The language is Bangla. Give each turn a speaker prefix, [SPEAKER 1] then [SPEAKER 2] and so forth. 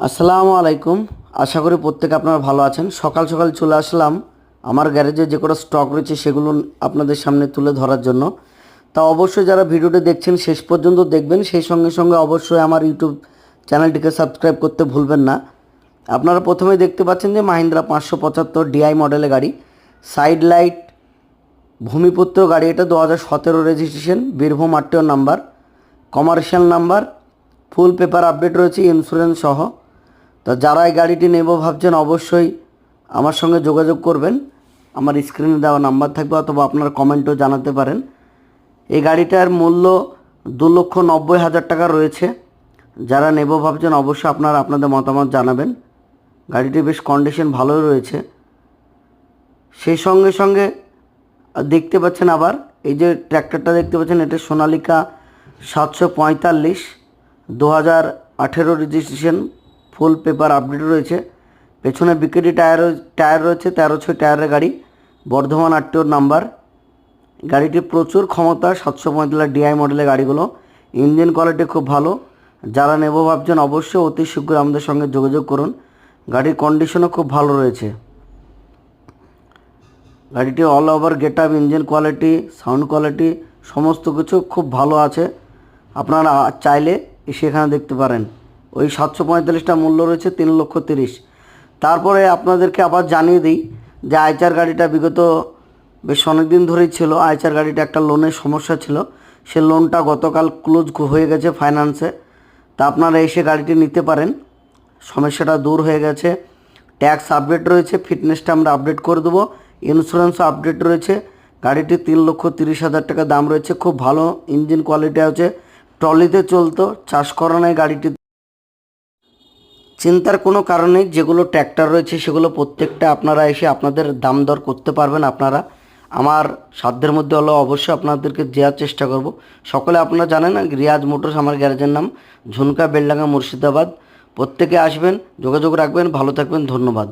[SPEAKER 1] আসসালামু আলাইকুম। আশা করি প্রত্যেকে আপনারা ভালো আছেন। সকাল সকাল চলে আসলাম আমার গ্যারেজে যে কটা স্টক রয়েছে সেগুলো আপনাদের সামনে তুলে ধরার জন্য। তা অবশ্যই যারা ভিডিওটি দেখছেন শেষ পর্যন্ত দেখবেন, সেই সঙ্গে সঙ্গে অবশ্যই আমার ইউটিউব চ্যানেলটিকে সাবস্ক্রাইব করতে ভুলবেন না। আপনারা প্রথমেই দেখতে পাচ্ছেন যে মাহিন্দ্রা 575 ডিআই মডেলের গাড়ি, সাইড লাইট, ভূমিপুত্র গাড়ি। এটা 2017 registration, Birbhum RTO number, commercial number, ফুল পেপার আপডেট রয়েছে ইন্স্যুরেন্স সহ। তো যারা এই গাড়িটি নেব ভাবছেন অবশ্যই আমার সঙ্গে যোগাযোগ করবেন। আমার স্ক্রিনে দেওয়া নাম্বার থাকবে, অথবা আপনারা কমেন্টও জানাতে পারেন। এই গাড়িটার মূল্য 2,90,000 টাকা রয়েছে। যারা নেব ভাবছেন অবশ্যই আপনারা আপনাদের মতামত জানাবেন। গাড়িটি বেশ কন্ডিশন ভালোই রয়েছে। সেই সঙ্গে সঙ্গে দেখতে পাচ্ছেন আবার এই যে ট্র্যাক্টরটা দেখতে পাচ্ছেন, এটা সোনালিকা 745, 2018 রেজিস্ট্রেশন, ফুল পেপার আপডেট রয়েছে। পেছনে বিকেটি টায়ার রয়েছে, 13/6 টায়ারের গাড়ি, বর্ধমান আরটিওর নাম্বার। গাড়িটি প্রচুর ক্ষমতা, 745 ডিআই মডেলের গাড়িগুলো। ইঞ্জিন কোয়ালিটি খুব ভালো। যারা নেব ভাবছেন অবশ্যই অতি শীঘ্র আমাদের সঙ্গে যোগাযোগ করুন। গাড়ির কন্ডিশনও খুব ভালো রয়েছে। গাড়িটি all over get up, engine quality, sound quality সমস্ত কিছু খুব ভালো আছে। আপনারা চাইলে এসে এখানে দেখতে পারেন। ওই 745টা মূল্য রয়েছে 3,30,000। তারপরে আপনাদেরকে আবার জানিয়ে দিই যে আইচার গাড়িটা বিগত বেশ অনেক দিন ধরেই ছিল। আইচার গাড়িটা একটা লোনের সমস্যা ছিল, সে লোনটা গতকাল ক্লোজ হয়ে গেছে ফাইন্যান্সে। তা আপনারা এসে গাড়িটি নিতে পারেন, সমস্যাটা দূর হয়ে গেছে। ট্যাক্স আপডেট রয়েছে, ফিটনেসটা আমরা আপডেট করে দেবো, ইন্স্যুরেন্সও আপডেট রয়েছে। গাড়িটি 3,30,000 টাকা দাম রয়েছে। খুব ভালো ইঞ্জিন কোয়ালিটি আছে, ট্রলিতে চলতো, চাষ করা নাই গাড়িটি। চিন্তার কোনো কারণ নেই। যেগুলো ট্র্যাক্টর রয়েছে সেগুলো প্রত্যেকটা আপনারা এসে আপনাদের দাম দর করতে পারবেন। আপনারা আমার সাধ্যের মধ্যে হলেও অবশ্যই আপনাদেরকে দেওয়ার চেষ্টা করব। সকলে আপনারা জানেন না, রিয়াজ মোটরস আমার গ্যারেজের নাম, ঝুনকা, বেলডাঙ্গা, মুর্শিদাবাদ। প্রত্যেকে আসবেন, যোগাযোগ রাখবেন। ভালো থাকবেন, ধন্যবাদ।